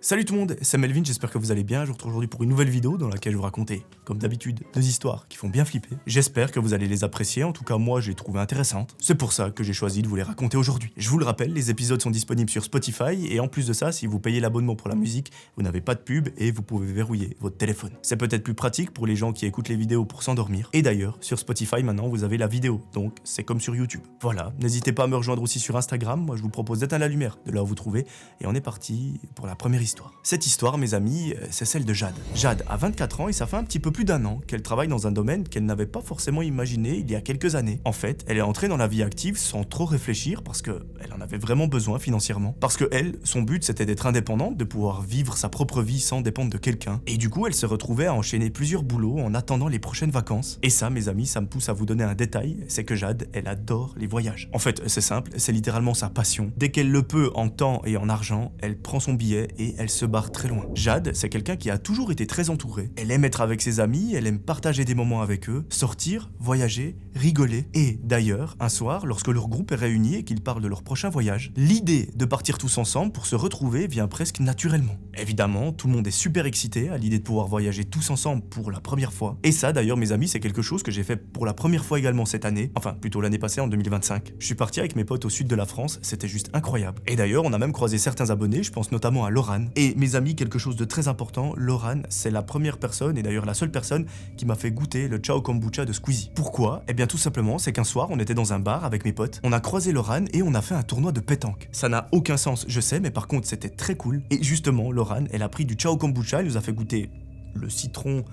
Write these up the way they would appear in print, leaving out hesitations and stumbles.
Salut tout le monde, c'est Melvin, j'espère que vous allez bien. Je vous retrouve aujourd'hui pour une nouvelle vidéo dans laquelle je vais vous raconter, comme d'habitude, deux histoires qui font bien flipper. J'espère que vous allez les apprécier, en tout cas moi je les trouve intéressantes. C'est pour ça que j'ai choisi de vous les raconter aujourd'hui. Je vous le rappelle, les épisodes sont disponibles sur Spotify et en plus de ça, si vous payez l'abonnement pour la musique, vous n'avez pas de pub et vous pouvez verrouiller votre téléphone. C'est peut-être plus pratique pour les gens qui écoutent les vidéos pour s'endormir. Et d'ailleurs, sur Spotify maintenant vous avez la vidéo, donc c'est comme sur YouTube. Voilà, n'hésitez pas à me rejoindre aussi sur Instagram, moi je vous propose d'éteindre la lumière, de là où vous trouvez, et on est parti pour la première histoire. Cette histoire, mes amis, c'est celle de Jade. Jade a 24 ans et ça fait un petit peu plus d'un an qu'elle travaille dans un domaine qu'elle n'avait pas forcément imaginé il y a quelques années. En fait, elle est entrée dans la vie active sans trop réfléchir parce qu'elle en avait vraiment besoin financièrement. Parce que elle, son but c'était d'être indépendante, de pouvoir vivre sa propre vie sans dépendre de quelqu'un. Et du coup, elle se retrouvait à enchaîner plusieurs boulots en attendant les prochaines vacances. Et ça, mes amis, ça me pousse à vous donner un détail, c'est que Jade, elle adore les voyages. En fait, c'est simple, c'est littéralement sa passion. Dès qu'elle le peut en temps et en argent, elle prend son billet et elle se barre très loin. Jade, c'est quelqu'un qui a toujours été très entourée. Elle aime être avec ses amis, elle aime partager des moments avec eux, sortir, voyager, rigoler. Et d'ailleurs, un soir, lorsque leur groupe est réuni et qu'ils parlent de leur prochain voyage, l'idée de partir tous ensemble pour se retrouver vient presque naturellement. Évidemment, tout le monde est super excité à l'idée de pouvoir voyager tous ensemble pour la première fois. Et ça, d'ailleurs, mes amis, c'est quelque chose que j'ai fait pour la première fois également cette année, enfin plutôt l'année passée en 2025. Je suis parti avec mes potes au sud de la France, c'était juste incroyable. Et d'ailleurs, on a même croisé certains abonnés, je pense notamment à Laurent. Et mes amis, quelque chose de très important, Laurent, c'est la première personne et d'ailleurs la seule personne qui m'a fait goûter le Ciao Kombucha de Squeezie. Pourquoi? Eh bien tout simplement, c'est qu'un soir, on était dans un bar avec mes potes, on a croisé Laurent et on a fait un tournoi de pétanque. Ça n'a aucun sens, je sais, mais par contre c'était très cool. Et justement, Laurent, elle a pris du Ciao Kombucha, elle nous a fait goûter le citron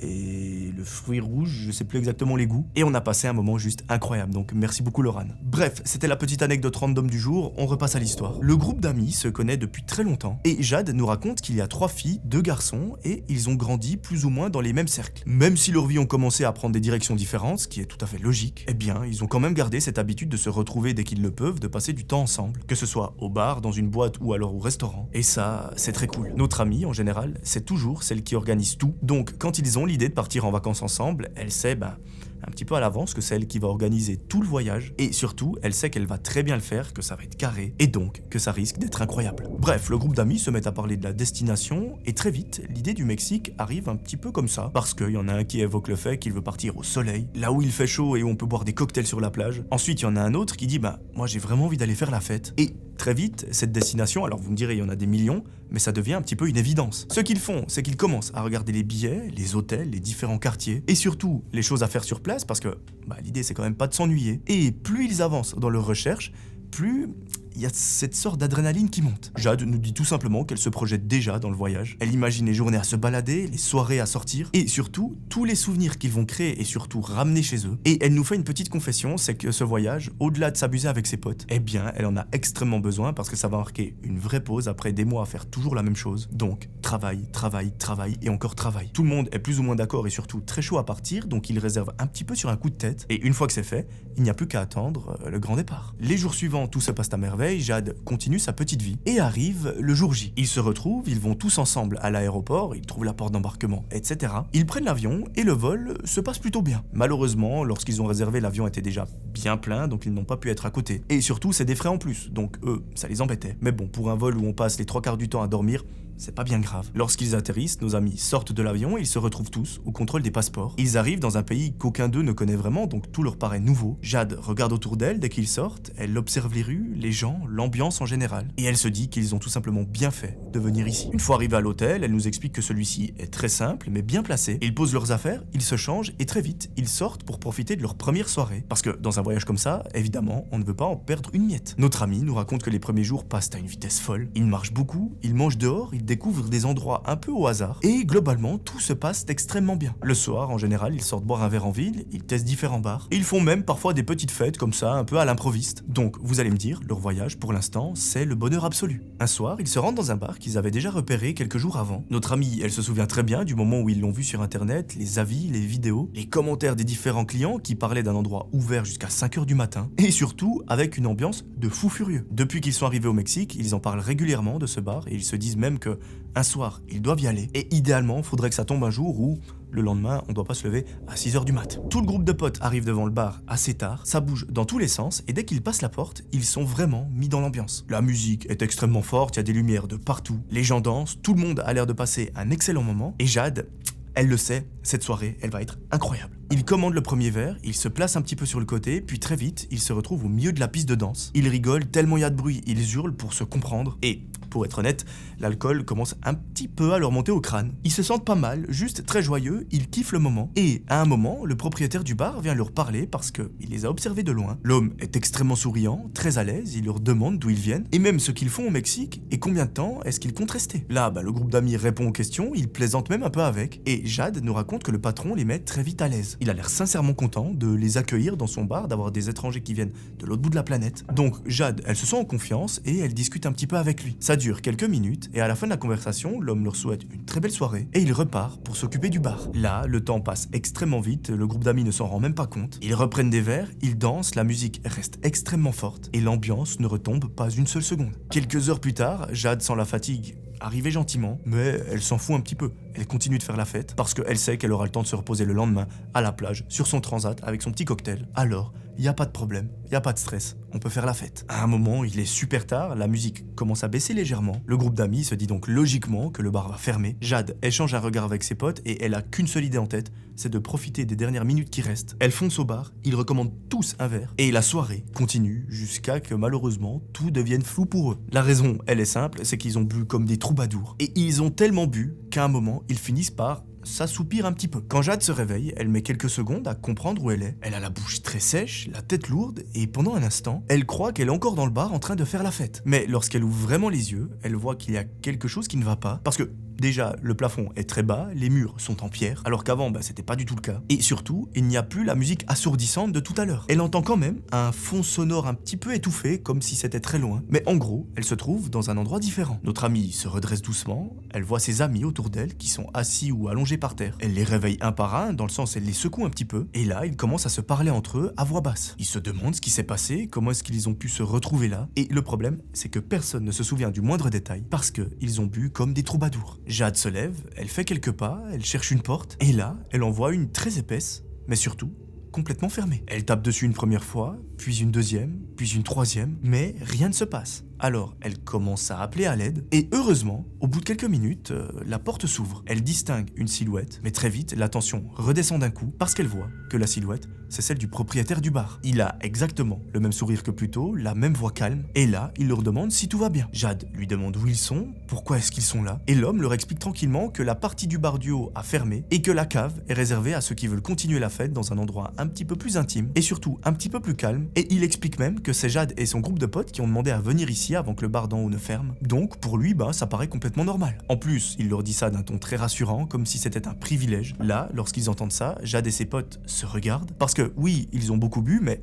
et le fruit rouge, je sais plus exactement les goûts, et on a passé un moment juste incroyable, donc merci beaucoup Laurent. Bref, c'était la petite anecdote random du jour, on repasse à l'histoire. Le groupe d'amis se connaît depuis très longtemps, et Jade nous raconte qu'il y a 3 filles, 2 garçons, et ils ont grandi plus ou moins dans les mêmes cercles. Même si leurs vies ont commencé à prendre des directions différentes, ce qui est tout à fait logique, eh bien, ils ont quand même gardé cette habitude de se retrouver dès qu'ils le peuvent, de passer du temps ensemble, que ce soit au bar, dans une boîte ou alors au restaurant. Et ça, c'est très cool. Notre amie, en général, c'est toujours celle qui organise tout, donc quand ils ont l'idée de partir en vacances ensemble, elle sait un petit peu à l'avance que c'est elle qui va organiser tout le voyage et surtout elle sait qu'elle va très bien le faire, que ça va être carré et donc que ça risque d'être incroyable. Bref, le groupe d'amis se met à parler de la destination et très vite l'idée du Mexique arrive un petit peu comme ça parce qu'il y en a un qui évoque le fait qu'il veut partir au soleil, là où il fait chaud et où on peut boire des cocktails sur la plage. Ensuite il y en a un autre qui dit moi j'ai vraiment envie d'aller faire la fête. Et très vite, cette destination, alors vous me direz il y en a des millions, mais ça devient un petit peu une évidence. Ce qu'ils font, c'est qu'ils commencent à regarder les billets, les hôtels, les différents quartiers, et surtout les choses à faire sur place, parce que l'idée c'est quand même pas de s'ennuyer. Et plus ils avancent dans leurs recherches, plus il y a cette sorte d'adrénaline qui monte. Jade nous dit tout simplement qu'elle se projette déjà dans le voyage. Elle imagine les journées à se balader, les soirées à sortir, et surtout, tous les souvenirs qu'ils vont créer et surtout ramener chez eux. Et elle nous fait une petite confession, c'est que ce voyage, au-delà de s'amuser avec ses potes, eh bien, elle en a extrêmement besoin parce que ça va marquer une vraie pause après des mois à faire toujours la même chose. Donc, travail, travail, travail et encore travail. Tout le monde est plus ou moins d'accord et surtout très chaud à partir, donc il réserve un petit peu sur un coup de tête. Et une fois que c'est fait, il n'y a plus qu'à attendre le grand départ. Les jours suivants, tout se passe à merveille. Jade continue sa petite vie. Et arrive le jour J. Ils se retrouvent, ils vont tous ensemble à l'aéroport, ils trouvent la porte d'embarquement, etc. Ils prennent l'avion et le vol se passe plutôt bien. Malheureusement, lorsqu'ils ont réservé, l'avion était déjà bien plein, donc ils n'ont pas pu être à côté. Et surtout, c'est des frais en plus, donc eux, ça les embêtait. Mais bon, pour un vol où on passe les 3/4 du temps à dormir, c'est pas bien grave. Lorsqu'ils atterrissent, nos amis sortent de l'avion et ils se retrouvent tous au contrôle des passeports. Ils arrivent dans un pays qu'aucun d'eux ne connaît vraiment, donc tout leur paraît nouveau. Jade regarde autour d'elle dès qu'ils sortent, elle observe les rues, les gens, l'ambiance en général. Et elle se dit qu'ils ont tout simplement bien fait de venir ici. Une fois arrivés à l'hôtel, elle nous explique que celui-ci est très simple mais bien placé. Ils posent leurs affaires, ils se changent et très vite, ils sortent pour profiter de leur première soirée. Parce que dans un voyage comme ça, évidemment, on ne veut pas en perdre une miette. Notre ami nous raconte que les premiers jours passent à une vitesse folle. Ils marchent beaucoup, ils mangent dehors, ils découvrent des endroits un peu au hasard et globalement tout se passe extrêmement bien. Le soir en général ils sortent boire un verre en ville, ils testent différents bars et ils font même parfois des petites fêtes comme ça un peu à l'improviste. Donc vous allez me dire, leur voyage pour l'instant c'est le bonheur absolu. Un soir ils se rendent dans un bar qu'ils avaient déjà repéré quelques jours avant. Notre amie elle se souvient très bien du moment où ils l'ont vu sur internet, les avis, les vidéos, les commentaires des différents clients qui parlaient d'un endroit ouvert jusqu'à 5h du matin et surtout avec une ambiance de fou furieux. Depuis qu'ils sont arrivés au Mexique, ils en parlent régulièrement de ce bar et ils se disent même que un soir, ils doivent y aller, et idéalement, faudrait que ça tombe un jour où le lendemain, on doit pas se lever à 6h du mat. Tout le groupe de potes arrive devant le bar assez tard, ça bouge dans tous les sens, et dès qu'ils passent la porte, ils sont vraiment mis dans l'ambiance. La musique est extrêmement forte, il y a des lumières de partout, les gens dansent, tout le monde a l'air de passer un excellent moment, et Jade, elle le sait, cette soirée, elle va être incroyable. Il commande le premier verre, il se place un petit peu sur le côté, puis très vite, il se retrouve au milieu de la piste de danse. Ils rigolent tellement il y a de bruit, ils hurlent pour se comprendre, et pour être honnête, l'alcool commence un petit peu à leur monter au crâne. Ils se sentent pas mal, juste très joyeux, ils kiffent le moment, et à un moment, le propriétaire du bar vient leur parler parce qu'il les a observés de loin. L'homme est extrêmement souriant, très à l'aise, il leur demande d'où ils viennent, et même ce qu'ils font au Mexique, et combien de temps est-ce qu'ils comptent rester. Là, le groupe d'amis répond aux questions, il plaisante même un peu avec, et Jade nous raconte que le patron les met très vite à l'aise. Il a l'air sincèrement content de les accueillir dans son bar, d'avoir des étrangers qui viennent de l'autre bout de la planète. Donc Jade, elle se sent en confiance et elle discute un petit peu avec lui. Ça dure quelques minutes et à la fin de la conversation, l'homme leur souhaite une très belle soirée et il repart pour s'occuper du bar. Là, le temps passe extrêmement vite, le groupe d'amis ne s'en rend même pas compte. Ils reprennent des verres, ils dansent, la musique reste extrêmement forte et l'ambiance ne retombe pas une seule seconde. Quelques heures plus tard, Jade sent la fatigue arriver gentiment, mais elle s'en fout un petit peu. Elle continue de faire la fête parce qu'elle sait qu'elle aura le temps de se reposer le lendemain à la plage, sur son transat, avec son petit cocktail. Alors, il n'y a pas de problème, il n'y a pas de stress, on peut faire la fête. À un moment, il est super tard, la musique commence à baisser légèrement. Le groupe d'amis se dit donc logiquement que le bar va fermer. Jade échange un regard avec ses potes et elle a qu'une seule idée en tête, c'est de profiter des dernières minutes qui restent. Elle fonce au bar, ils recommandent tous un verre et la soirée continue jusqu'à que malheureusement tout devienne flou pour eux. La raison, elle est simple, c'est qu'ils ont bu comme des troubadours. Et ils ont tellement bu qu'à un moment, ils finissent par s'assoupir un petit peu. Quand Jade se réveille, elle met quelques secondes à comprendre où elle est. Elle a la bouche très sèche, la tête lourde, et pendant un instant, elle croit qu'elle est encore dans le bar en train de faire la fête. Mais lorsqu'elle ouvre vraiment les yeux, elle voit qu'il y a quelque chose qui ne va pas, parce que déjà, le plafond est très bas, les murs sont en pierre, alors qu'avant, c'était pas du tout le cas. Et surtout, il n'y a plus la musique assourdissante de tout à l'heure. Elle entend quand même un fond sonore un petit peu étouffé, comme si c'était très loin. Mais en gros, elle se trouve dans un endroit différent. Notre amie se redresse doucement, elle voit ses amis autour d'elle qui sont assis ou allongés par terre. Elle les réveille un par un, dans le sens elle les secoue un petit peu, et là, ils commencent à se parler entre eux à voix basse. Ils se demandent ce qui s'est passé, comment est-ce qu'ils ont pu se retrouver là, et le problème, c'est que personne ne se souvient du moindre détail, parce qu'ils ont bu comme des troubadours. Jade se lève, elle fait quelques pas, elle cherche une porte, et là, elle en voit une très épaisse, mais surtout, complètement fermée. Elle tape dessus une première fois, puis une deuxième, puis une troisième, mais rien ne se passe. Alors, elle commence à appeler à l'aide, et heureusement, au bout de quelques minutes, la porte s'ouvre. Elle distingue une silhouette, mais très vite, la tension redescend d'un coup, parce qu'elle voit que la silhouette, c'est celle du propriétaire du bar. Il a exactement le même sourire que plus tôt, la même voix calme, et là, il leur demande si tout va bien. Jade lui demande où ils sont, pourquoi est-ce qu'ils sont là, et l'homme leur explique tranquillement que la partie du bar du haut a fermé, et que la cave est réservée à ceux qui veulent continuer la fête dans un endroit un petit peu plus intime, et surtout un petit peu plus calme, et il explique même que c'est Jade et son groupe de potes qui ont demandé à venir ici avant que le bar d'en haut ne ferme. Donc pour lui, ça paraît complètement normal. En plus, il leur dit ça d'un ton très rassurant, comme si c'était un privilège. Là, lorsqu'ils entendent ça, Jade et ses potes se regardent, parce que oui, ils ont beaucoup bu, mais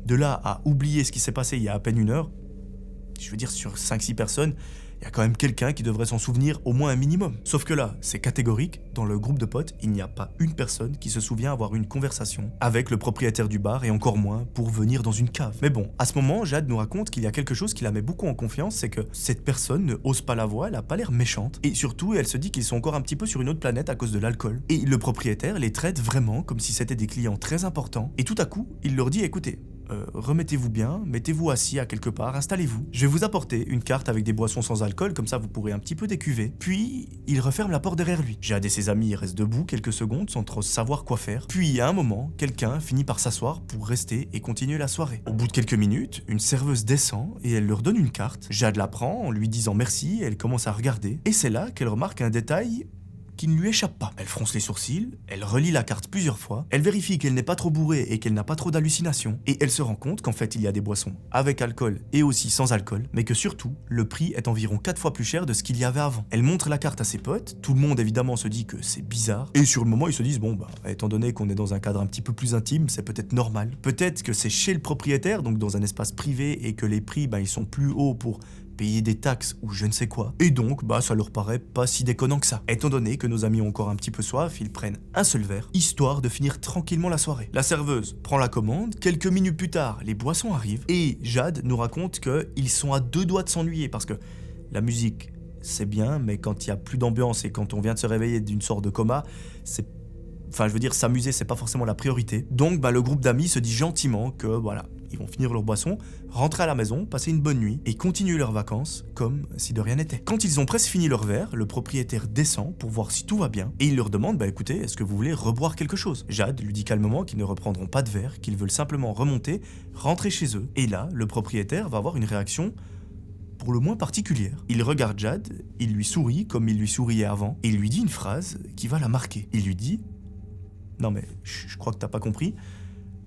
de là à oublier ce qui s'est passé il y a à peine une heure, je veux dire sur 5-6 personnes, il y a quand même quelqu'un qui devrait s'en souvenir au moins un minimum. Sauf que là, c'est catégorique, dans le groupe de potes, il n'y a pas une personne qui se souvient avoir eu une conversation avec le propriétaire du bar et encore moins pour venir dans une cave. Mais bon, à ce moment, Jade nous raconte qu'il y a quelque chose qui la met beaucoup en confiance, c'est que cette personne ne ose pas la voir, elle a pas l'air méchante. Et surtout, elle se dit qu'ils sont encore un petit peu sur une autre planète à cause de l'alcool. Et le propriétaire les traite vraiment comme si c'était des clients très importants. Et tout à coup, il leur dit, écoutez, remettez-vous bien, mettez-vous assis à quelque part, installez-vous. Je vais vous apporter une carte avec des boissons sans alcool, comme ça vous pourrez un petit peu décuver. Puis, il referme la porte derrière lui. Jade et ses amis restent debout quelques secondes sans trop savoir quoi faire. Puis, à un moment, quelqu'un finit par s'asseoir pour rester et continuer la soirée. Au bout de quelques minutes, une serveuse descend et elle leur donne une carte. Jade la prend en lui disant merci, elle commence à regarder. Et c'est là qu'elle remarque un détail qui ne lui échappe pas. Elle fronce les sourcils, elle relit la carte plusieurs fois, elle vérifie qu'elle n'est pas trop bourrée et qu'elle n'a pas trop d'hallucinations, et elle se rend compte qu'en fait il y a des boissons avec alcool et aussi sans alcool, mais que surtout, le prix est environ 4 fois plus cher de ce qu'il y avait avant. Elle montre la carte à ses potes, tout le monde évidemment se dit que c'est bizarre, et sur le moment ils se disent étant donné qu'on est dans un cadre un petit peu plus intime, c'est peut-être normal. Peut-être que c'est chez le propriétaire, donc dans un espace privé, et que les prix ils sont plus hauts pour payer des taxes ou je ne sais quoi. Et donc, ça leur paraît pas si déconnant que ça. Étant donné que nos amis ont encore un petit peu soif, ils prennent un seul verre, histoire de finir tranquillement la soirée. La serveuse prend la commande, quelques minutes plus tard, les boissons arrivent, et Jade nous raconte qu'ils sont à 2 doigts de s'ennuyer parce que la musique c'est bien, mais quand il y a plus d'ambiance et quand on vient de se réveiller d'une sorte de coma, c'est... Enfin, je veux dire, s'amuser, c'est pas forcément la priorité. Donc, le groupe d'amis se dit gentiment que, voilà, ils vont finir leur boisson, rentrer à la maison, passer une bonne nuit et continuer leurs vacances comme si de rien n'était. Quand ils ont presque fini leur verre, le propriétaire descend pour voir si tout va bien et il leur demande, écoutez, est-ce que vous voulez reboire quelque chose? Jade lui dit calmement qu'ils ne reprendront pas de verre, qu'ils veulent simplement remonter, rentrer chez eux. Et là, le propriétaire va avoir une réaction pour le moins particulière. Il regarde Jade, il lui sourit comme il lui souriait avant et il lui dit une phrase qui va la marquer. Il lui dit: non mais, je crois que t'as pas compris,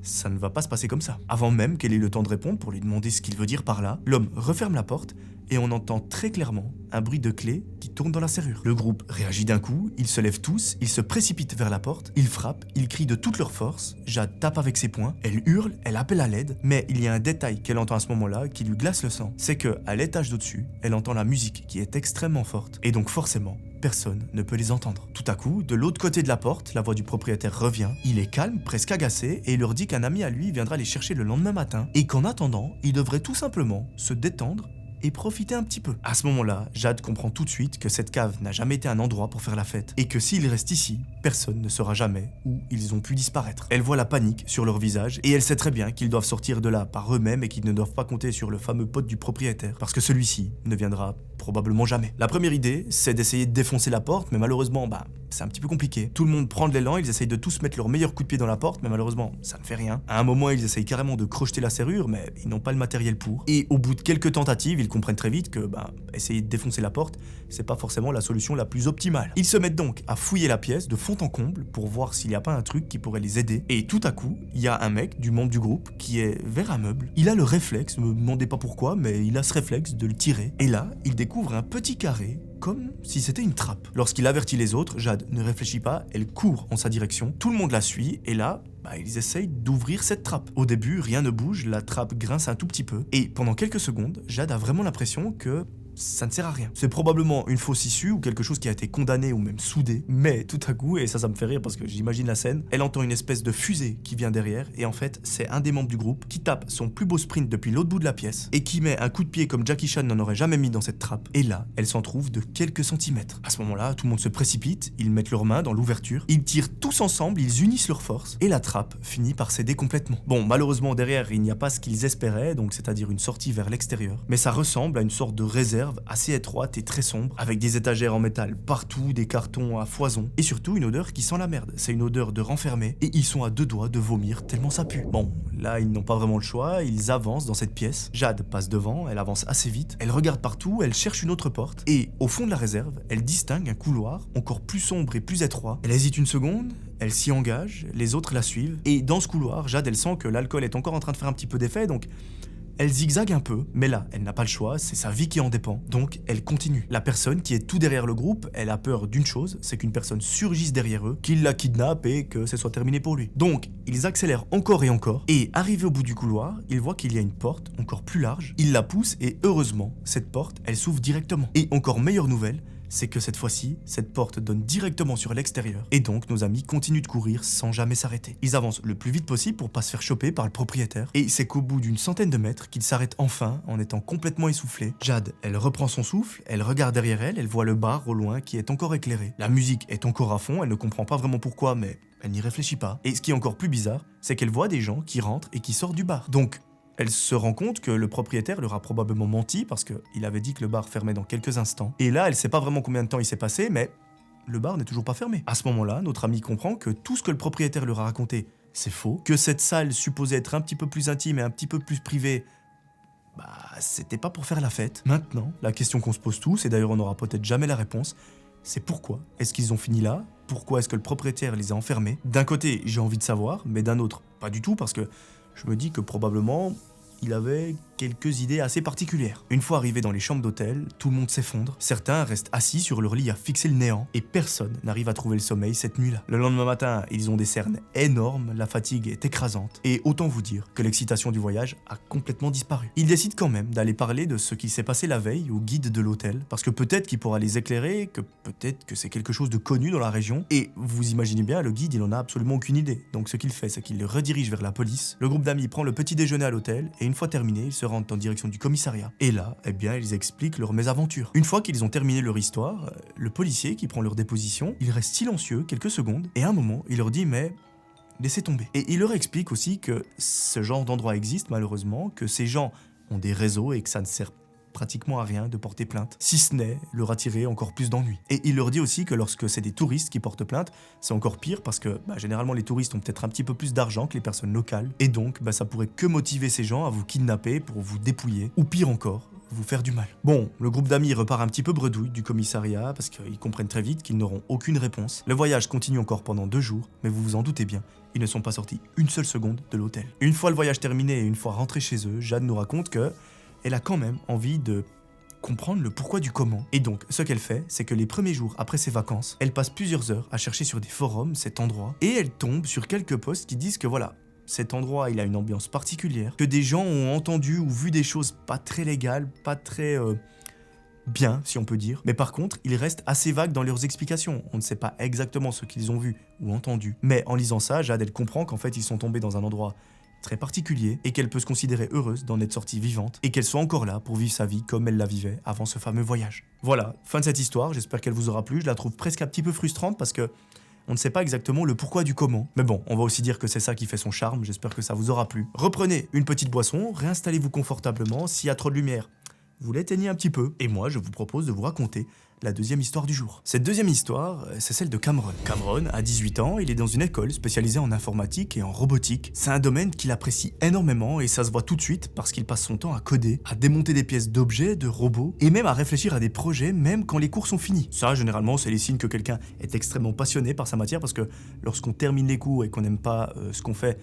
ça ne va pas se passer comme ça. Avant même qu'elle ait le temps de répondre pour lui demander ce qu'il veut dire par là, l'homme referme la porte et on entend très clairement un bruit de clé qui tourne dans la serrure. Le groupe réagit d'un coup, ils se lèvent tous, ils se précipitent vers la porte, ils frappent, ils crient de toute leur force, Jade tape avec ses poings, elle hurle, elle appelle à l'aide, mais il y a un détail qu'elle entend à ce moment-là qui lui glace le sang, c'est que à l'étage d'au-dessus, elle entend la musique qui est extrêmement forte, et donc forcément, personne ne peut les entendre. Tout à coup, de l'autre côté de la porte, la voix du propriétaire revient, il est calme, presque agacé, et il leur dit qu'un ami à lui viendra les chercher le lendemain matin, et qu'en attendant, il devrait tout simplement se détendre et profiter un petit peu. À ce moment-là, Jade comprend tout de suite que cette cave n'a jamais été un endroit pour faire la fête, et que s'ils restent ici, personne ne saura jamais où ils ont pu disparaître. Elle voit la panique sur leur visage, et elle sait très bien qu'ils doivent sortir de là par eux-mêmes et qu'ils ne doivent pas compter sur le fameux pote du propriétaire, parce que celui-ci ne viendra probablement jamais. La première idée, c'est d'essayer de défoncer la porte, mais malheureusement, c'est un petit peu compliqué. Tout le monde prend de l'élan, ils essayent de tous mettre leur meilleur coup de pied dans la porte, mais malheureusement, ça ne fait rien. À un moment, ils essayent carrément de crocheter la serrure, mais ils n'ont pas le matériel pour. Et au bout de quelques tentatives, ils comprennent très vite que, essayer de défoncer la porte, c'est pas forcément la solution la plus optimale. Ils se mettent donc à fouiller la pièce de fond en comble pour voir s'il n'y a pas un truc qui pourrait les aider. Et tout à coup, il y a un mec du membre du groupe qui est vers un meuble. Il a le réflexe, ne me demandez pas pourquoi, mais il a ce réflexe de le tirer. Et là, il découvre un petit carré, comme si c'était une trappe. Lorsqu'il avertit les autres, Jade ne réfléchit pas, elle court en sa direction. Tout le monde la suit, et là, ils essayent d'ouvrir cette trappe. Au début, rien ne bouge, la trappe grince un tout petit peu, et pendant quelques secondes, Jade a vraiment l'impression que ça ne sert à rien. C'est probablement une fausse issue ou quelque chose qui a été condamné ou même soudé, mais tout à coup, et ça me fait rire parce que j'imagine la scène, elle entend une espèce de fusée qui vient derrière, et en fait, c'est un des membres du groupe qui tape son plus beau sprint depuis l'autre bout de la pièce, et qui met un coup de pied comme Jackie Chan n'en aurait jamais mis dans cette trappe, et là, elle s'en trouve de quelques centimètres. À ce moment-là, tout le monde se précipite, ils mettent leurs mains dans l'ouverture, ils tirent tous ensemble, ils unissent leurs forces, et la trappe finit par céder complètement. Bon, malheureusement, derrière, il n'y a pas ce qu'ils espéraient, donc c'est-à-dire une sortie vers l'extérieur, mais ça ressemble à une sorte de réserve assez étroite et très sombre, avec des étagères en métal partout, des cartons à foison, et surtout une odeur qui sent la merde. C'est une odeur de renfermé, et ils sont à deux doigts de vomir tellement ça pue. Bon, là ils n'ont pas vraiment le choix, ils avancent dans cette pièce. Jade passe devant, elle avance assez vite, elle regarde partout, elle cherche une autre porte, et au fond de la réserve, elle distingue un couloir encore plus sombre et plus étroit. Elle hésite une seconde, elle s'y engage, les autres la suivent, et dans ce couloir, Jade elle sent que l'alcool est encore en train de faire un petit peu d'effet, donc elle zigzague un peu, mais là, elle n'a pas le choix, c'est sa vie qui en dépend, donc elle continue. La personne qui est tout derrière le groupe, elle a peur d'une chose, c'est qu'une personne surgisse derrière eux, qu'il la kidnappe et que ce soit terminé pour lui. Donc, ils accélèrent encore, et arrivé au bout du couloir, ils voient qu'il y a une porte encore plus large, ils la poussent et heureusement, cette porte, elle s'ouvre directement. Et encore meilleure nouvelle, c'est que cette fois-ci, cette porte donne directement sur l'extérieur, et donc nos amis continuent de courir sans jamais s'arrêter. Ils avancent le plus vite possible pour pas se faire choper par le propriétaire, et c'est qu'au bout d'une centaine de mètres qu'ils s'arrêtent enfin en étant complètement essoufflés. Jade, elle reprend son souffle, elle regarde derrière elle, elle voit le bar au loin qui est encore éclairé. La musique est encore à fond, elle ne comprend pas vraiment pourquoi, mais elle n'y réfléchit pas. Et ce qui est encore plus bizarre, c'est qu'elle voit des gens qui rentrent et qui sortent du bar. Donc, elle se rend compte que le propriétaire leur a probablement menti parce qu'il avait dit que le bar fermait dans quelques instants. Et là, elle sait pas vraiment combien de temps il s'est passé, mais le bar n'est toujours pas fermé. À ce moment-là, notre amie comprend que tout ce que le propriétaire leur a raconté, c'est faux, que cette salle supposée être un petit peu plus intime et un petit peu plus privée, c'était pas pour faire la fête. Maintenant, la question qu'on se pose tous, et d'ailleurs on n'aura peut-être jamais la réponse, c'est pourquoi est-ce qu'ils ont fini là? Pourquoi est-ce que le propriétaire les a enfermés? D'un côté, j'ai envie de savoir, mais d'un autre, pas du tout, parce que je me dis que probablement, il avait quelques idées assez particulières. Une fois arrivé dans les chambres d'hôtel, tout le monde s'effondre. Certains restent assis sur leur lit à fixer le néant, et personne n'arrive à trouver le sommeil cette nuit-là. Le lendemain matin, ils ont des cernes énormes, la fatigue est écrasante, et autant vous dire que l'excitation du voyage a complètement disparu. Ils décident quand même d'aller parler de ce qui s'est passé la veille au guide de l'hôtel, parce que peut-être qu'il pourra les éclairer, que peut-être que c'est quelque chose de connu dans la région, et vous imaginez bien, le guide, il en a absolument aucune idée. Donc ce qu'il fait, c'est qu'il les redirige vers la police. Le groupe d'amis prend le petit déjeuner à l'hôtel, et une fois terminé, ils se rendent en direction du commissariat. Et là, eh bien, ils expliquent leur mésaventure. Une fois qu'ils ont terminé leur histoire, le policier qui prend leur déposition, il reste silencieux quelques secondes, et à un moment, il leur dit « mais... » laissez tomber. Et il leur explique aussi que ce genre d'endroit existe malheureusement, que ces gens ont des réseaux et que ça ne sert pratiquement à rien de porter plainte, si ce n'est leur attirer encore plus d'ennuis. Et il leur dit aussi que lorsque c'est des touristes qui portent plainte, c'est encore pire parce que généralement les touristes ont peut-être un petit peu plus d'argent que les personnes locales, et donc ça pourrait que motiver ces gens à vous kidnapper pour vous dépouiller, ou pire encore, vous faire du mal. Bon, le groupe d'amis repart un petit peu bredouille du commissariat parce qu'ils comprennent très vite qu'ils n'auront aucune réponse. Le voyage continue encore pendant 2 jours, mais vous vous en doutez bien, ils ne sont pas sortis une seule seconde de l'hôtel. Une fois le voyage terminé et une fois rentrés chez eux, Jade nous raconte que elle a quand même envie de comprendre le pourquoi du comment. Et donc, ce qu'elle fait, c'est que les premiers jours après ses vacances, elle passe plusieurs heures à chercher sur des forums cet endroit, et elle tombe sur quelques posts qui disent que voilà, cet endroit, il a une ambiance particulière, que des gens ont entendu ou vu des choses pas très légales, pas très bien, si on peut dire. Mais par contre, ils restent assez vagues dans leurs explications. On ne sait pas exactement ce qu'ils ont vu ou entendu. Mais en lisant ça, Jade, elle comprend qu'en fait, ils sont tombés dans un endroit très particulier et qu'elle peut se considérer heureuse d'en être sortie vivante et qu'elle soit encore là pour vivre sa vie comme elle la vivait avant ce fameux voyage. Voilà, fin de cette histoire, j'espère qu'elle vous aura plu. Je la trouve presque un petit peu frustrante parce que on ne sait pas exactement le pourquoi du comment. Mais bon, on va aussi dire que c'est ça qui fait son charme, j'espère que ça vous aura plu. Reprenez une petite boisson, réinstallez-vous confortablement, s'il y a trop de lumière, vous l'éteignez un petit peu. Et moi, je vous propose de vous raconter la deuxième histoire du jour. Cette deuxième histoire, c'est celle de Cameron. Cameron a 18 ans, il est dans une école spécialisée en informatique et en robotique. C'est un domaine qu'il apprécie énormément et ça se voit tout de suite parce qu'il passe son temps à coder, à démonter des pièces d'objets, de robots et même à réfléchir à des projets même quand les cours sont finis. Ça, généralement, c'est les signes que quelqu'un est extrêmement passionné par sa matière parce que lorsqu'on termine les cours et qu'on n'aime pas ce qu'on fait,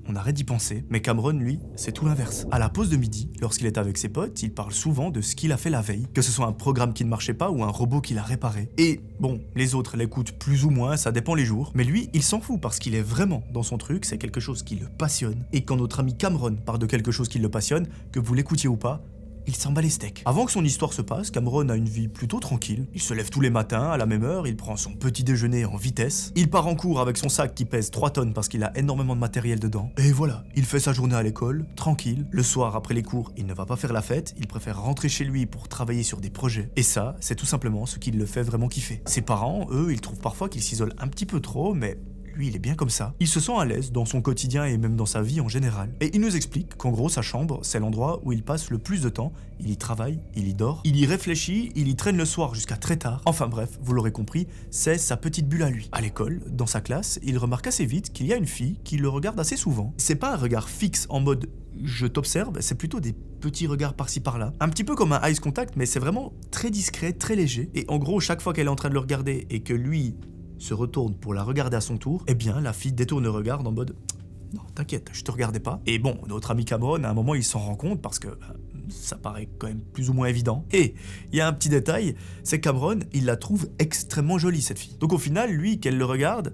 on arrête d'y penser, mais Cameron, lui, c'est tout l'inverse. À la pause de midi, lorsqu'il est avec ses potes, il parle souvent de ce qu'il a fait la veille, que ce soit un programme qui ne marchait pas ou un robot qu'il a réparé. Et bon, les autres l'écoutent plus ou moins, ça dépend les jours, mais lui, il s'en fout parce qu'il est vraiment dans son truc, c'est quelque chose qui le passionne. Et quand notre ami Cameron parle de quelque chose qui le passionne, que vous l'écoutiez ou pas, il s'en bat les steaks. Avant que son histoire se passe, Cameron a une vie plutôt tranquille. Il se lève tous les matins à la même heure, il prend son petit déjeuner en vitesse. Il part en cours avec son sac qui pèse 3 tonnes parce qu'il a énormément de matériel dedans. Et voilà, il fait sa journée à l'école, tranquille. Le soir, après les cours, il ne va pas faire la fête, il préfère rentrer chez lui pour travailler sur des projets. Et ça, c'est tout simplement ce qui le fait vraiment kiffer. Ses parents, eux, ils trouvent parfois qu'il s'isole un petit peu trop, mais lui, il est bien comme ça. Il se sent à l'aise dans son quotidien et même dans sa vie en général. Et il nous explique qu'en gros, sa chambre, c'est l'endroit où il passe le plus de temps. Il y travaille, il y dort, il y réfléchit, il y traîne le soir jusqu'à très tard. Enfin bref, vous l'aurez compris, c'est sa petite bulle à lui. À l'école, dans sa classe, il remarque assez vite qu'il y a une fille qui le regarde assez souvent. C'est pas un regard fixe en mode je t'observe, c'est plutôt des petits regards par-ci par-là. Un petit peu comme un eyes contact, mais c'est vraiment très discret, très léger. Et en gros, chaque fois qu'elle est en train de le regarder et que lui se retourne pour la regarder à son tour, eh bien la fille détourne le regard en mode non, t'inquiète, je te regardais pas. Et bon, notre ami Cameron, à un moment, il s'en rend compte parce que ça paraît quand même plus ou moins évident. Et il y a un petit détail, c'est que Cameron, il la trouve extrêmement jolie, cette fille. Donc au final, lui, qu'elle le regarde,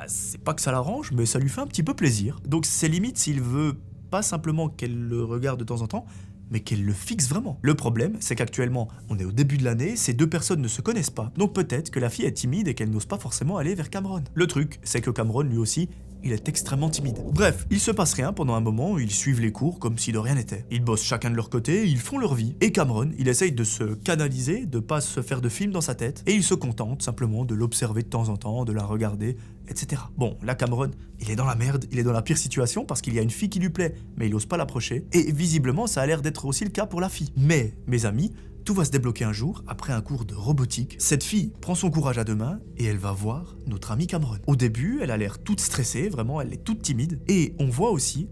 c'est pas que ça l'arrange, mais ça lui fait un petit peu plaisir. Donc c'est limite s'il veut pas simplement qu'elle le regarde de temps en temps, mais qu'elle le fixe vraiment. Le problème, c'est qu'actuellement, on est au début de l'année, ces deux personnes ne se connaissent pas, donc peut-être que la fille est timide et qu'elle n'ose pas forcément aller vers Cameron. Le truc, c'est que Cameron, lui aussi, il est extrêmement timide. Bref, il se passe rien pendant un moment où ils suivent les cours comme si de rien n'était. Ils bossent chacun de leur côté, ils font leur vie. Et Cameron, il essaye de se canaliser, de pas se faire de film dans sa tête, et il se contente simplement de l'observer de temps en temps, de la regarder, etc. Bon, là Cameron, il est dans la merde, il est dans la pire situation parce qu'il y a une fille qui lui plaît, mais il ose pas l'approcher, et visiblement ça a l'air d'être aussi le cas pour la fille. Mais, mes amis, tout va se débloquer un jour, après un cours de robotique. Cette fille prend son courage à deux mains et elle va voir notre ami Cameron. Au début, elle a l'air toute stressée, vraiment, elle est toute timide. Et on voit aussi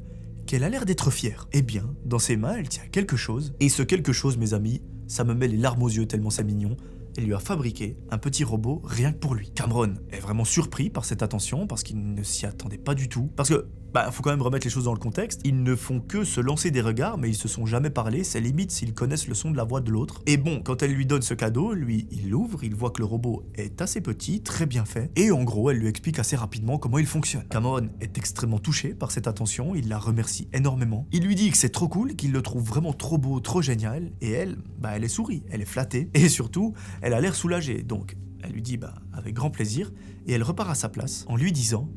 qu'elle a l'air d'être fière. Eh bien, dans ses mains, elle tient quelque chose. Et ce quelque chose, mes amis, ça me met les larmes aux yeux tellement c'est mignon. Elle lui a fabriqué un petit robot rien que pour lui. Cameron est vraiment surpris par cette attention parce qu'il ne s'y attendait pas du tout. Parce que, faut quand même remettre les choses dans le contexte, ils ne font que se lancer des regards mais ils se sont jamais parlé, c'est limite s'ils connaissent le son de la voix de l'autre. Et bon, quand elle lui donne ce cadeau, lui, il l'ouvre, il voit que le robot est assez petit, très bien fait, et en gros, elle lui explique assez rapidement comment il fonctionne. Cameron est extrêmement touché par cette attention, il la remercie énormément. Il lui dit que c'est trop cool, qu'il le trouve vraiment trop beau, trop génial, et elle, elle est sourie, elle est flattée, et surtout, elle a l'air soulagée, donc elle lui dit avec grand plaisir, et elle repart à sa place en lui disant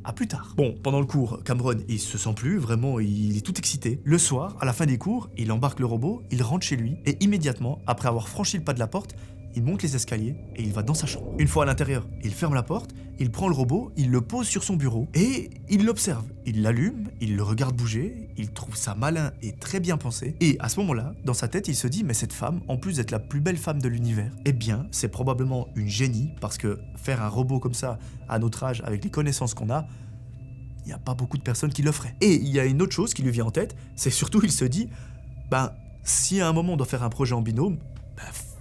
à plus tard. Bon, pendant le cours, Cameron, il se sent plus, vraiment, il est tout excité. Le soir, à la fin des cours, il embarque le robot, il rentre chez lui, et immédiatement, après avoir franchi le pas de la porte, il monte les escaliers et il va dans sa chambre. Une fois à l'intérieur, il ferme la porte, il prend le robot, il le pose sur son bureau et il l'observe. Il l'allume, il le regarde bouger, il trouve ça malin et très bien pensé. Et à ce moment-là, dans sa tête, il se dit mais cette femme, en plus d'être la plus belle femme de l'univers, eh bien, c'est probablement une génie parce que faire un robot comme ça à notre âge, avec les connaissances qu'on a, il n'y a pas beaucoup de personnes qui le feraient. Et il y a une autre chose qui lui vient en tête, c'est surtout il se dit, si à un moment on doit faire un projet en binôme,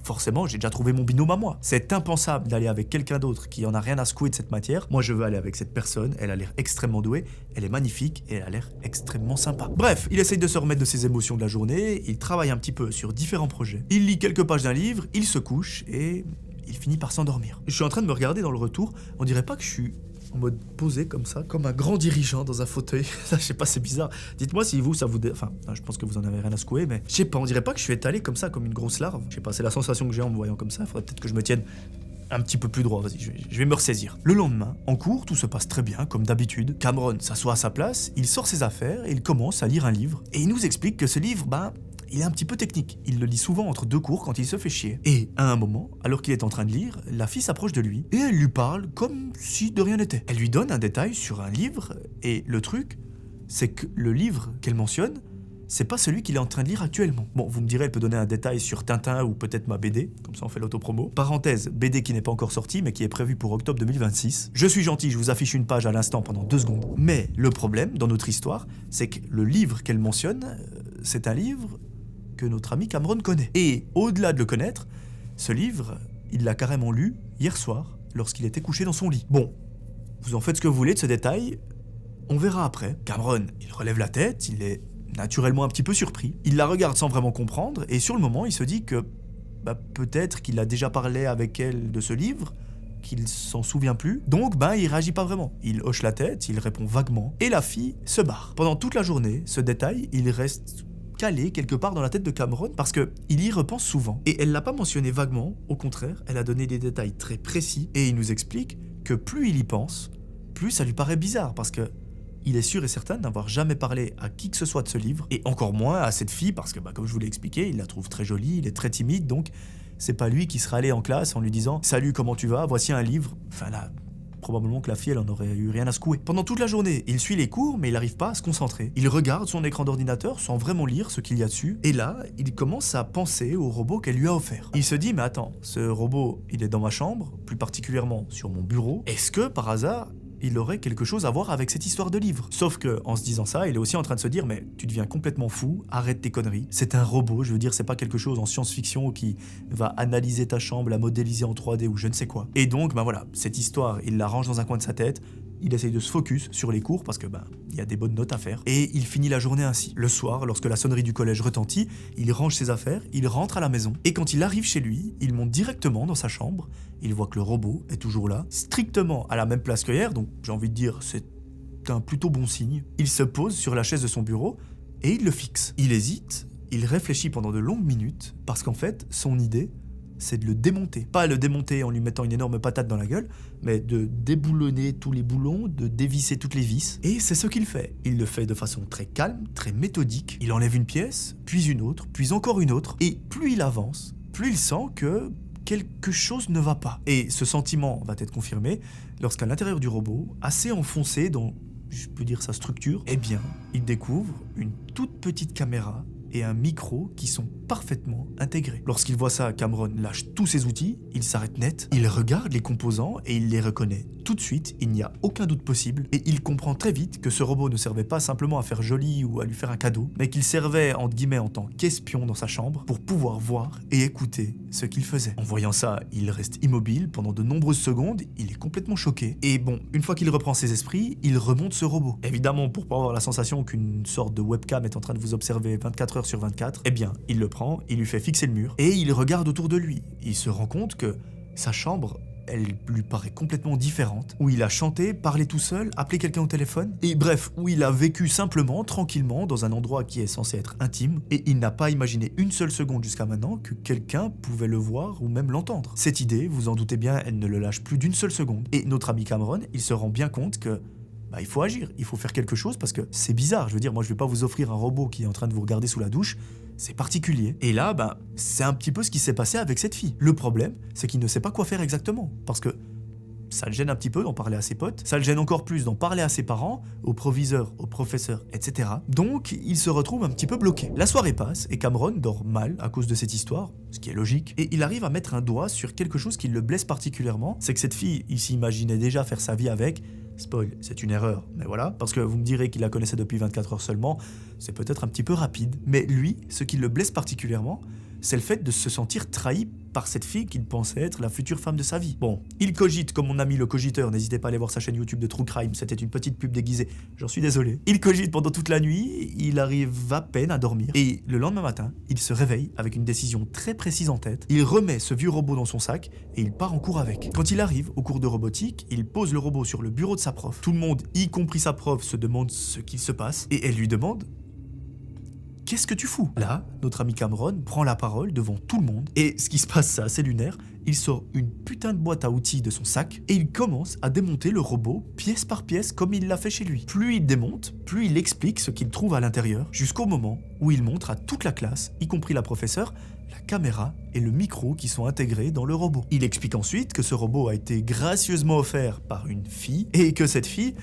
forcément, j'ai déjà trouvé mon binôme à moi. C'est impensable d'aller avec quelqu'un d'autre qui en a rien à secouer de cette matière. Moi, je veux aller avec cette personne. Elle a l'air extrêmement douée, elle est magnifique et elle a l'air extrêmement sympa. Bref, il essaye de se remettre de ses émotions de la journée. Il travaille un petit peu sur différents projets. Il lit quelques pages d'un livre, il se couche et il finit par s'endormir. Je suis en train de me regarder dans le retour. On dirait pas que je suis en mode posé comme ça, comme un grand dirigeant dans un fauteuil. Ça, je sais pas, c'est bizarre. Dites-moi si vous, ça vous... Enfin, je pense que vous en avez rien à secouer, mais je sais pas, on dirait pas que je suis étalé comme ça, comme une grosse larve. Je sais pas, c'est la sensation que j'ai en me voyant comme ça. Faudrait peut-être que je me tienne un petit peu plus droit. Vas-y, je vais me ressaisir. Le lendemain, en cours, tout se passe très bien, comme d'habitude. Cameron s'assoit à sa place, il sort ses affaires et il commence à lire un livre. Et il nous explique que ce livre, il est un petit peu technique. Il le lit souvent entre deux cours quand il se fait chier. Et à un moment, alors qu'il est en train de lire, la fille s'approche de lui et elle lui parle comme si de rien n'était. Elle lui donne un détail sur un livre et le truc, c'est que le livre qu'elle mentionne, c'est pas celui qu'il est en train de lire actuellement. Bon, vous me direz, elle peut donner un détail sur Tintin ou peut-être ma BD, comme ça on fait l'autopromo. Parenthèse, BD qui n'est pas encore sortie mais qui est prévue pour octobre 2026. Je suis gentil, je vous affiche une page à l'instant pendant 2 secondes. Mais le problème dans notre histoire, c'est que le livre qu'elle mentionne, c'est un livre que notre ami Cameron connaît. Et au-delà de le connaître, ce livre, il l'a carrément lu hier soir, lorsqu'il était couché dans son lit. Bon, vous en faites ce que vous voulez de ce détail, on verra après. Cameron, il relève la tête, il est naturellement un petit peu surpris. Il la regarde sans vraiment comprendre, et sur le moment, il se dit que peut-être qu'il a déjà parlé avec elle de ce livre, qu'il s'en souvient plus, donc il réagit pas vraiment. Il hoche la tête, il répond vaguement, et la fille se barre. Pendant toute la journée, ce détail, il reste calé quelque part dans la tête de Cameron parce que il y repense souvent. Et elle l'a pas mentionné vaguement, au contraire, elle a donné des détails très précis et il nous explique que plus il y pense, plus ça lui paraît bizarre parce que il est sûr et certain d'avoir jamais parlé à qui que ce soit de ce livre et encore moins à cette fille parce que comme je vous l'ai expliqué, il la trouve très jolie, il est très timide donc c'est pas lui qui sera allé en classe en lui disant « Salut, comment tu vas ? Voici un livre ». Enfin là, probablement que la fille, elle en aurait eu rien à secouer. Pendant toute la journée, il suit les cours, mais il n'arrive pas à se concentrer. Il regarde son écran d'ordinateur sans vraiment lire ce qu'il y a dessus, et là, il commence à penser au robot qu'elle lui a offert. Il se dit, mais attends, ce robot, il est dans ma chambre, plus particulièrement sur mon bureau. Est-ce que, par hasard, il aurait quelque chose à voir avec cette histoire de livre? Sauf que, en se disant ça, il est aussi en train de se dire, mais tu deviens complètement fou, arrête tes conneries. C'est un robot, je veux dire, c'est pas quelque chose en science-fiction qui va analyser ta chambre, la modéliser en 3D ou je ne sais quoi. Et donc, voilà, cette histoire, il la range dans un coin de sa tête, il essaye de se focus sur les cours parce que, il y a des bonnes notes à faire. Et il finit la journée ainsi. Le soir, lorsque la sonnerie du collège retentit, il range ses affaires, il rentre à la maison. Et quand il arrive chez lui, il monte directement dans sa chambre, il voit que le robot est toujours là, strictement à la même place que hier, donc j'ai envie de dire, c'est un plutôt bon signe. Il se pose sur la chaise de son bureau et il le fixe. Il hésite, il réfléchit pendant de longues minutes, parce qu'en fait, son idée, c'est de le démonter. Pas le démonter en lui mettant une énorme patate dans la gueule, mais de déboulonner tous les boulons, de dévisser toutes les vis. Et c'est ce qu'il fait. Il le fait de façon très calme, très méthodique. Il enlève une pièce, puis une autre, puis encore une autre. Et plus il avance, plus il sent que quelque chose ne va pas. Et ce sentiment va être confirmé lorsqu'à l'intérieur du robot, assez enfoncé dans, je peux dire sa structure, eh bien, il découvre une toute petite caméra et un micro qui sont parfaitement intégrés. Lorsqu'il voit ça, Cameron lâche tous ses outils, il s'arrête net, il regarde les composants et il les reconnaît. Tout de suite, il n'y a aucun doute possible et il comprend très vite que ce robot ne servait pas simplement à faire joli ou à lui faire un cadeau, mais qu'il servait entre guillemets en tant qu'espion dans sa chambre pour pouvoir voir et écouter ce qu'il faisait. En voyant ça, il reste immobile pendant de nombreuses secondes, il est complètement choqué. Et bon, une fois qu'il reprend ses esprits, il remonte ce robot. Évidemment, pour pas avoir la sensation qu'une sorte de webcam est en train de vous observer 24 heures sur 24, eh bien, il le prend, il lui fait fixer le mur et il regarde autour de lui. Il se rend compte que sa chambre, elle lui paraît complètement différente, où il a chanté, parlé tout seul, appelé quelqu'un au téléphone, et bref, où il a vécu simplement, tranquillement, dans un endroit qui est censé être intime, et il n'a pas imaginé une seule seconde jusqu'à maintenant que quelqu'un pouvait le voir ou même l'entendre. Cette idée, vous en doutez bien, elle ne le lâche plus d'une seule seconde, et notre ami Cameron, il se rend bien compte que bah, il faut agir, il faut faire quelque chose parce que c'est bizarre. Je veux dire, moi je vais pas vous offrir un robot qui est en train de vous regarder sous la douche, c'est particulier. Et là, bah, c'est un petit peu ce qui s'est passé avec cette fille. Le problème, c'est qu'il ne sait pas quoi faire exactement, parce que ça le gêne un petit peu d'en parler à ses potes, ça le gêne encore plus d'en parler à ses parents, aux proviseurs, aux professeurs, etc. Donc, il se retrouve un petit peu bloqué. La soirée passe et Cameron dort mal à cause de cette histoire, ce qui est logique, et il arrive à mettre un doigt sur quelque chose qui le blesse particulièrement, c'est que cette fille, il s'imaginait déjà faire sa vie avec. Spoil, c'est une erreur, mais voilà, parce que vous me direz qu'il la connaissait depuis 24 heures seulement, c'est peut-être un petit peu rapide. Mais lui, ce qui le blesse particulièrement, c'est le fait de se sentir trahi par cette fille qu'il pensait être la future femme de sa vie. Bon, il cogite comme mon ami le cogiteur, n'hésitez pas à aller voir sa chaîne YouTube de True Crime, c'était une petite pub déguisée, j'en suis désolé. Il cogite pendant toute la nuit, il arrive à peine à dormir, et le lendemain matin, il se réveille avec une décision très précise en tête, il remet ce vieux robot dans son sac, et il part en cours avec. Quand il arrive au cours de robotique, il pose le robot sur le bureau de sa prof. Tout le monde, y compris sa prof, se demande ce qu'il se passe, et elle lui demande: qu'est-ce que tu fous? Là, notre ami Cameron prend la parole devant tout le monde, et ce qui se passe, c'est assez lunaire, il sort une putain de boîte à outils de son sac, et il commence à démonter le robot pièce par pièce comme il l'a fait chez lui. Plus il démonte, plus il explique ce qu'il trouve à l'intérieur, jusqu'au moment où il montre à toute la classe, y compris la professeure, la caméra et le micro qui sont intégrés dans le robot. Il explique ensuite que ce robot a été gracieusement offert par une fille, et que cette fille,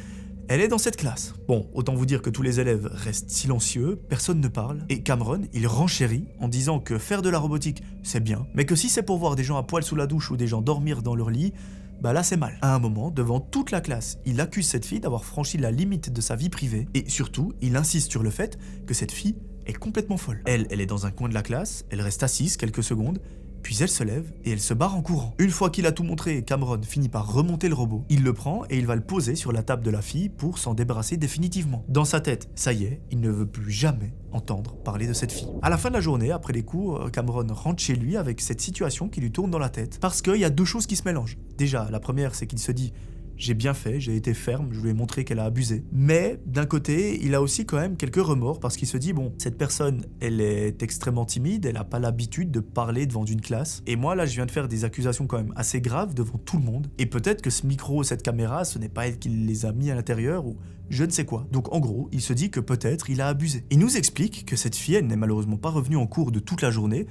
elle est dans cette classe. Bon, autant vous dire que tous les élèves restent silencieux, personne ne parle, et Cameron, il renchérit en disant que faire de la robotique, c'est bien, mais que si c'est pour voir des gens à poil sous la douche ou des gens dormir dans leur lit, bah là c'est mal. À un moment, devant toute la classe, il accuse cette fille d'avoir franchi la limite de sa vie privée, et surtout, il insiste sur le fait que cette fille est complètement folle. Elle est dans un coin de la classe, elle reste assise quelques secondes, puis elle se lève et elle se barre en courant. Une fois qu'il a tout montré, Cameron finit par remonter le robot. Il le prend et il va le poser sur la table de la fille pour s'en débarrasser définitivement. Dans sa tête, ça y est, il ne veut plus jamais entendre parler de cette fille. À la fin de la journée, après les cours, Cameron rentre chez lui avec cette situation qui lui tourne dans la tête. Parce qu'il y a deux choses qui se mélangent. Déjà, la première, c'est qu'il se dit: j'ai bien fait, j'ai été ferme, je lui ai montré qu'elle a abusé. Mais d'un côté, il a aussi quand même quelques remords parce qu'il se dit: bon, cette personne, elle est extrêmement timide, elle n'a pas l'habitude de parler devant une classe. Et moi, là, je viens de faire des accusations quand même assez graves devant tout le monde. Et peut-être que ce micro, cette caméra, ce n'est pas elle qui les a mis à l'intérieur ou je ne sais quoi. Donc en gros, il se dit que peut-être il a abusé. Il nous explique que cette fille, elle n'est malheureusement pas revenue en cours de toute la journée.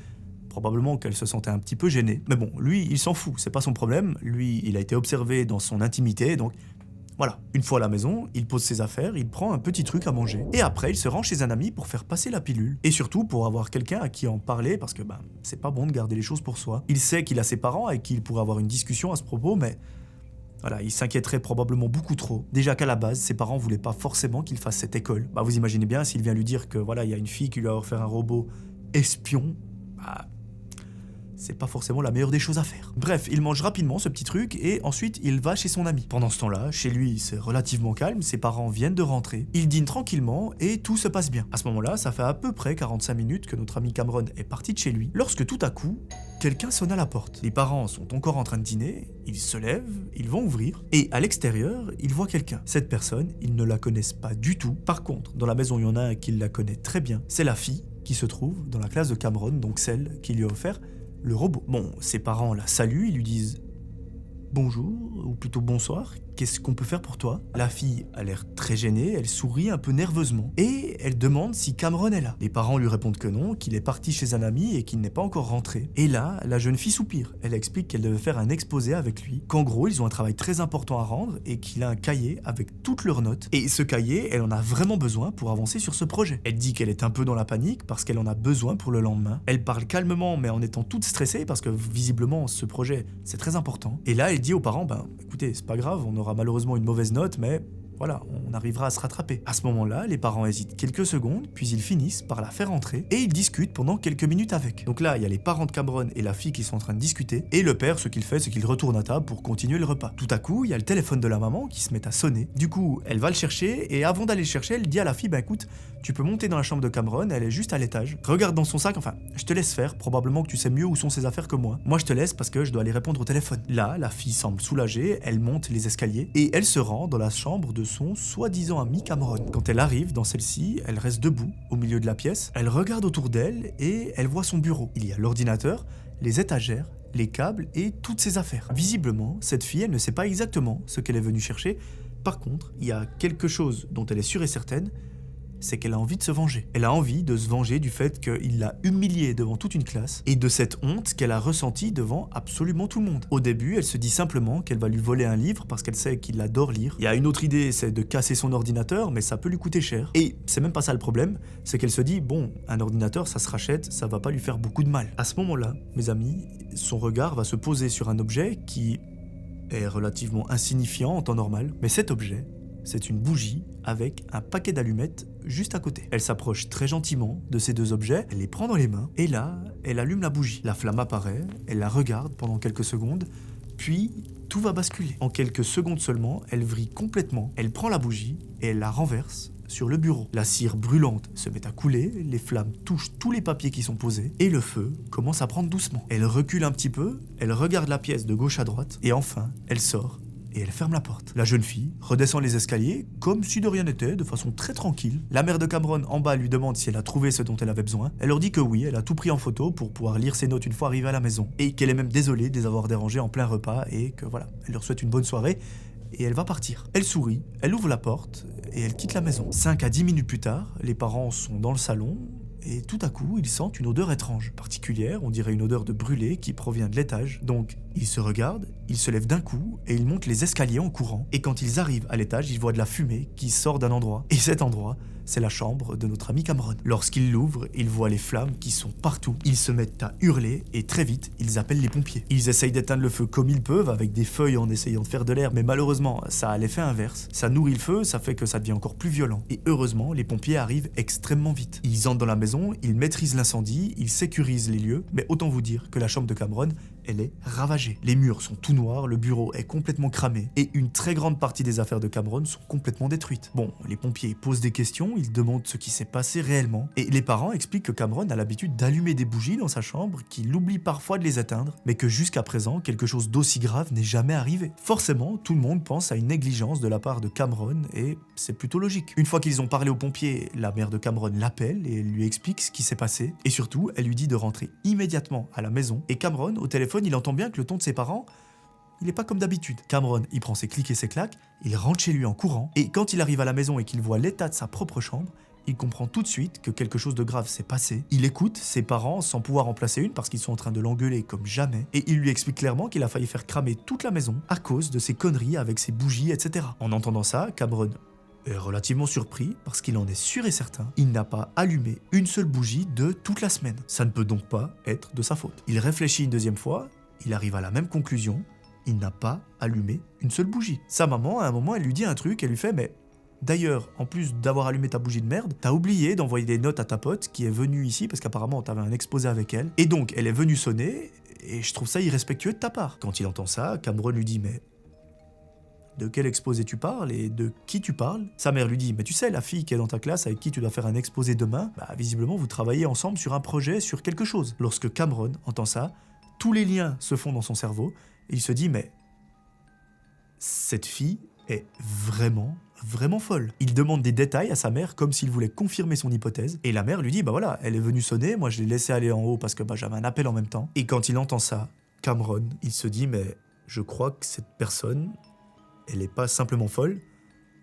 Probablement qu'elle se sentait un petit peu gênée. Mais bon, lui, il s'en fout, c'est pas son problème. Lui, il a été observé dans son intimité, donc voilà. Une fois à la maison, il pose ses affaires, il prend un petit truc à manger. Et après, il se rend chez un ami pour faire passer la pilule. Et surtout, pour avoir quelqu'un à qui en parler, parce que c'est pas bon de garder les choses pour soi. Il sait qu'il a ses parents avec qui il pourrait avoir une discussion à ce propos, mais voilà, il s'inquiéterait probablement beaucoup trop. Déjà qu'à la base, ses parents voulaient pas forcément qu'il fasse cette école. Vous imaginez bien, s'il vient lui dire que voilà, il y a une fille qui lui a offert un robot espion, c'est pas forcément la meilleure des choses à faire. Bref, il mange rapidement ce petit truc et ensuite il va chez son ami. Pendant ce temps-là, chez lui, c'est relativement calme, ses parents viennent de rentrer, il dîne tranquillement et tout se passe bien. À ce moment-là, ça fait à peu près 45 minutes que notre ami Cameron est parti de chez lui, lorsque tout à coup, quelqu'un sonne à la porte. Les parents sont encore en train de dîner, ils se lèvent, ils vont ouvrir, et à l'extérieur, ils voient quelqu'un. Cette personne, ils ne la connaissent pas du tout. Par contre, dans la maison, il y en a un qui la connaît très bien, c'est la fille qui se trouve dans la classe de Cameron, donc celle qui lui a offert le robot. Bon, ses parents la saluent, ils lui disent bonjour, ou plutôt bonsoir, qu'est-ce qu'on peut faire pour toi? La fille a l'air très gênée, elle sourit un peu nerveusement, et elle demande si Cameron est là. Les parents lui répondent que non, qu'il est parti chez un ami et qu'il n'est pas encore rentré. Et là, la jeune fille soupire. Elle explique qu'elle devait faire un exposé avec lui, qu'en gros, ils ont un travail très important à rendre et qu'il a un cahier avec toutes leurs notes. Et ce cahier, elle en a vraiment besoin pour avancer sur ce projet. Elle dit qu'elle est un peu dans la panique parce qu'elle en a besoin pour le lendemain. Elle parle calmement mais en étant toute stressée parce que visiblement, ce projet, c'est très important. Et là, elle dit aux parents, écoutez, c'est pas grave, on aura malheureusement une mauvaise note, mais voilà, on arrivera à se rattraper. À ce moment-là, les parents hésitent quelques secondes, puis ils finissent par la faire entrer, et ils discutent pendant quelques minutes avec. Donc là, il y a les parents de Cameron et la fille qui sont en train de discuter, et le père, ce qu'il fait, c'est qu'il retourne à table pour continuer le repas. Tout à coup, il y a le téléphone de la maman qui se met à sonner. Du coup, elle va le chercher, et avant d'aller le chercher, elle dit à la fille, écoute, tu peux monter dans la chambre de Cameron, elle est juste à l'étage. Regarde dans son sac, je te laisse faire, probablement que tu sais mieux où sont ses affaires que moi. Moi, je te laisse parce que je dois aller répondre au téléphone. Là, la fille semble soulagée, elle monte les escaliers, et elle se rend dans la chambre de son soi-disant ami Cameron. Quand elle arrive dans celle-ci, elle reste debout, au milieu de la pièce, elle regarde autour d'elle, et elle voit son bureau. Il y a l'ordinateur, les étagères, les câbles et toutes ses affaires. Visiblement, cette fille, elle ne sait pas exactement ce qu'elle est venue chercher, Par contre, il y a quelque chose dont elle est sûre et certaine, c'est qu'elle a envie de se venger. Elle a envie de se venger du fait qu'il l'a humiliée devant toute une classe et de cette honte qu'elle a ressentie devant absolument tout le monde. Au début, elle se dit simplement qu'elle va lui voler un livre parce qu'elle sait qu'il adore lire. Il y a une autre idée, c'est de casser son ordinateur, mais ça peut lui coûter cher. Et c'est même pas ça le problème, c'est qu'elle se dit, bon, un ordinateur, ça se rachète, ça va pas lui faire beaucoup de mal. À ce moment-là, mes amis, son regard va se poser sur un objet qui est relativement insignifiant en temps normal, mais cet objet, c'est une bougie avec un paquet d'allumettes juste à côté. Elle s'approche très gentiment de ces deux objets, elle les prend dans les mains, et là, elle allume la bougie. La flamme apparaît, elle la regarde pendant quelques secondes, puis tout va basculer. En quelques secondes seulement, elle vrille complètement, elle prend la bougie et elle la renverse sur le bureau. La cire brûlante se met à couler, les flammes touchent tous les papiers qui sont posés, et le feu commence à prendre doucement. Elle recule un petit peu, elle regarde la pièce de gauche à droite, et enfin, elle sort. Et elle ferme la porte. La jeune fille redescend les escaliers comme si de rien n'était, de façon très tranquille. La mère de Cameron en bas lui demande si elle a trouvé ce dont elle avait besoin. Elle leur dit que oui, elle a tout pris en photo pour pouvoir lire ses notes une fois arrivée à la maison. Et qu'elle est même désolée de les avoir dérangés en plein repas et que voilà, elle leur souhaite une bonne soirée. Et elle va partir. Elle sourit, elle ouvre la porte et elle quitte la maison. 5 à 10 minutes plus tard, les parents sont dans le salon. Et tout à coup, ils sentent une odeur étrange, particulière, on dirait une odeur de brûlé qui provient de l'étage. Donc, ils se regardent, ils se lèvent d'un coup et ils montent les escaliers en courant. Et quand ils arrivent à l'étage, ils voient de la fumée qui sort d'un endroit. Et cet endroit, c'est la chambre de notre ami Cameron. Lorsqu'ils l'ouvrent, ils voient les flammes qui sont partout. Ils se mettent à hurler et très vite, ils appellent les pompiers. Ils essayent d'éteindre le feu comme ils peuvent avec des feuilles en essayant de faire de l'air, mais malheureusement, ça a l'effet inverse. Ça nourrit le feu, ça fait que ça devient encore plus violent. Et heureusement, les pompiers arrivent extrêmement vite. Ils entrent dans la maison, ils maîtrisent l'incendie, ils sécurisent les lieux, mais autant vous dire que la chambre de Cameron, elle est ravagée. Les murs sont tout noirs, le bureau est complètement cramé et une très grande partie des affaires de Cameron sont complètement détruites. Bon, les pompiers posent des questions, ils demandent ce qui s'est passé réellement et les parents expliquent que Cameron a l'habitude d'allumer des bougies dans sa chambre, qu'il oublie parfois de les éteindre, mais que jusqu'à présent, quelque chose d'aussi grave n'est jamais arrivé. Forcément, tout le monde pense à une négligence de la part de Cameron et c'est plutôt logique. Une fois qu'ils ont parlé aux pompiers, la mère de Cameron l'appelle et lui explique ce qui s'est passé et surtout, elle lui dit de rentrer immédiatement à la maison et Cameron, au téléphone, il entend bien que le ton de ses parents, il n'est pas comme d'habitude. Cameron, il prend ses clics et ses claques, il rentre chez lui en courant, et quand il arrive à la maison et qu'il voit l'état de sa propre chambre, il comprend tout de suite que quelque chose de grave s'est passé. Il écoute ses parents sans pouvoir en placer une parce qu'ils sont en train de l'engueuler comme jamais, et il lui explique clairement qu'il a failli faire cramer toute la maison à cause de ses conneries avec ses bougies, etc. En entendant ça, Cameron est relativement surpris parce qu'il en est sûr et certain, il n'a pas allumé une seule bougie de toute la semaine. Ça ne peut donc pas être de sa faute. Il réfléchit une deuxième fois, il arrive à la même conclusion, il n'a pas allumé une seule bougie. Sa maman, à un moment, elle lui dit un truc, elle lui fait « Mais d'ailleurs, en plus d'avoir allumé ta bougie de merde, t'as oublié d'envoyer des notes à ta pote qui est venue ici parce qu'apparemment t'avais un exposé avec elle. Et donc, elle est venue sonner et je trouve ça irrespectueux de ta part. » Quand il entend ça, Cameron lui dit « Mais de quel exposé tu parles et de qui tu parles ?» Sa mère lui dit « Mais tu sais, la fille qui est dans ta classe avec qui tu dois faire un exposé demain, bah visiblement vous travaillez ensemble sur un projet, sur quelque chose. » Lorsque Cameron entend ça, tous les liens se font dans son cerveau et il se dit « Mais cette fille est vraiment folle. » Il demande des détails à sa mère comme s'il voulait confirmer son hypothèse et la mère lui dit « Bah voilà, elle est venue sonner, moi je l'ai laissée aller en haut parce que j'avais un appel en même temps. » Et quand il entend ça, Cameron, il se dit « Mais je crois que cette personne, elle n'est pas simplement folle,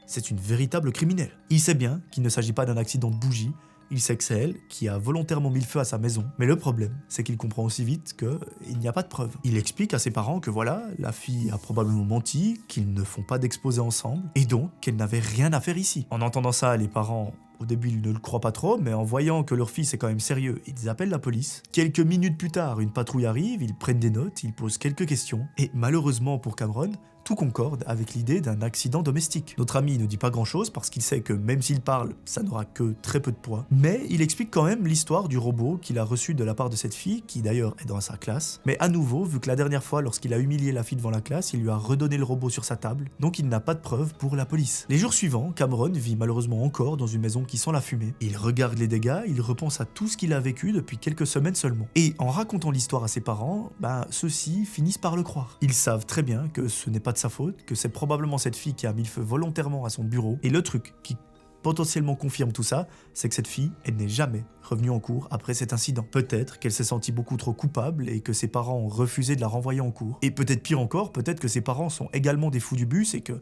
c'est une véritable criminelle. » Il sait bien qu'il ne s'agit pas d'un accident de bougie, il sait que c'est elle qui a volontairement mis le feu à sa maison. Mais le problème, c'est qu'il comprend aussi vite qu'il n'y a pas de preuves. Il explique à ses parents que voilà, la fille a probablement menti, qu'ils ne font pas d'exposé ensemble, et donc qu'elle n'avait rien à faire ici. En entendant ça, les parents, au début, ils ne le croient pas trop, mais en voyant que leur fils est quand même sérieux, ils appellent la police. Quelques minutes plus tard, une patrouille arrive, ils prennent des notes, ils posent quelques questions, et malheureusement pour Cameron, tout concorde avec l'idée d'un accident domestique. Notre ami ne dit pas grand-chose parce qu'il sait que même s'il parle, ça n'aura que très peu de poids. Mais il explique quand même l'histoire du robot qu'il a reçu de la part de cette fille, qui d'ailleurs est dans sa classe. Mais à nouveau, vu que la dernière fois, lorsqu'il a humilié la fille devant la classe, il lui a redonné le robot sur sa table, donc il n'a pas de preuves pour la police. Les jours suivants, Cameron vit malheureusement encore dans une maison qui sent la fumée. Il regarde les dégâts, il repense à tout ce qu'il a vécu depuis quelques semaines seulement. Et en racontant l'histoire à ses parents, ceux-ci finissent par le croire. Ils savent très bien que ce n'est pas de sa faute, que c'est probablement cette fille qui a mis le feu volontairement à son bureau. Et le truc qui potentiellement confirme tout ça, c'est que cette fille, elle n'est jamais revenue en cours après cet incident. Peut-être qu'elle s'est sentie beaucoup trop coupable et que ses parents ont refusé de la renvoyer en cours. Et peut-être pire encore, peut-être que ses parents sont également des fous du bus et que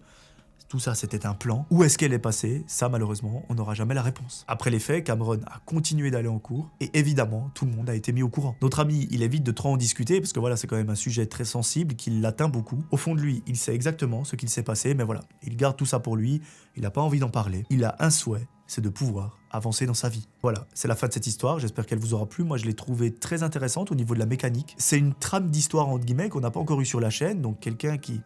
Tout ça, c'était un plan. Où est-ce qu'elle est passée? Ça, malheureusement, on n'aura jamais la réponse. Après les faits, Cameron a continué d'aller en cours et évidemment, tout le monde a été mis au courant. Notre ami, il évite de trop en discuter parce que voilà, c'est quand même un sujet très sensible qui l'atteint beaucoup. Au fond de lui, il sait exactement ce qu'il s'est passé, mais voilà, il garde tout ça pour lui, il n'a pas envie d'en parler. Il a un souhait, c'est de pouvoir avancer dans sa vie. Voilà, c'est la fin de cette histoire, j'espère qu'elle vous aura plu. Moi, je l'ai trouvée très intéressante au niveau de la mécanique. C'est une trame d'histoire, entre guillemets, qu'on n'a pas encore eu sur la chaîne, donc quelqu'un qui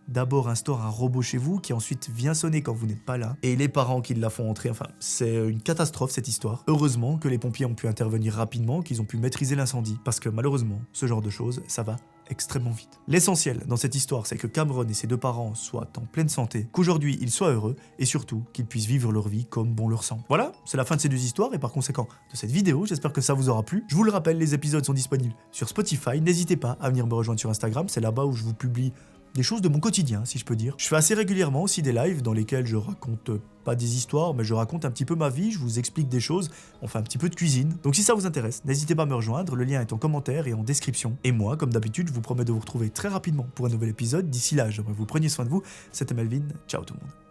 d'abord instaure un robot chez vous, qui ensuite vient sonner quand vous n'êtes pas là, et les parents qui la font entrer, enfin, c'est une catastrophe cette histoire. Heureusement que les pompiers ont pu intervenir rapidement, qu'ils ont pu maîtriser l'incendie, parce que malheureusement, ce genre de choses, ça va extrêmement vite. L'essentiel dans cette histoire, c'est que Cameron et ses deux parents soient en pleine santé, qu'aujourd'hui ils soient heureux, et surtout qu'ils puissent vivre leur vie comme bon leur semble. Voilà, c'est la fin de ces deux histoires, et par conséquent de cette vidéo, j'espère que ça vous aura plu. Je vous le rappelle, les épisodes sont disponibles sur Spotify, n'hésitez pas à venir me rejoindre sur Instagram, c'est là-bas où je vous publie des choses de mon quotidien, si je peux dire. Je fais assez régulièrement aussi des lives dans lesquels je raconte pas des histoires, mais je raconte un petit peu ma vie, je vous explique des choses, on fait un petit peu de cuisine. Donc si ça vous intéresse, n'hésitez pas à me rejoindre, le lien est en commentaire et en description. Et moi, comme d'habitude, je vous promets de vous retrouver très rapidement pour un nouvel épisode. D'ici là, j'aimerais que vous preniez soin de vous. C'était Melvin, ciao tout le monde.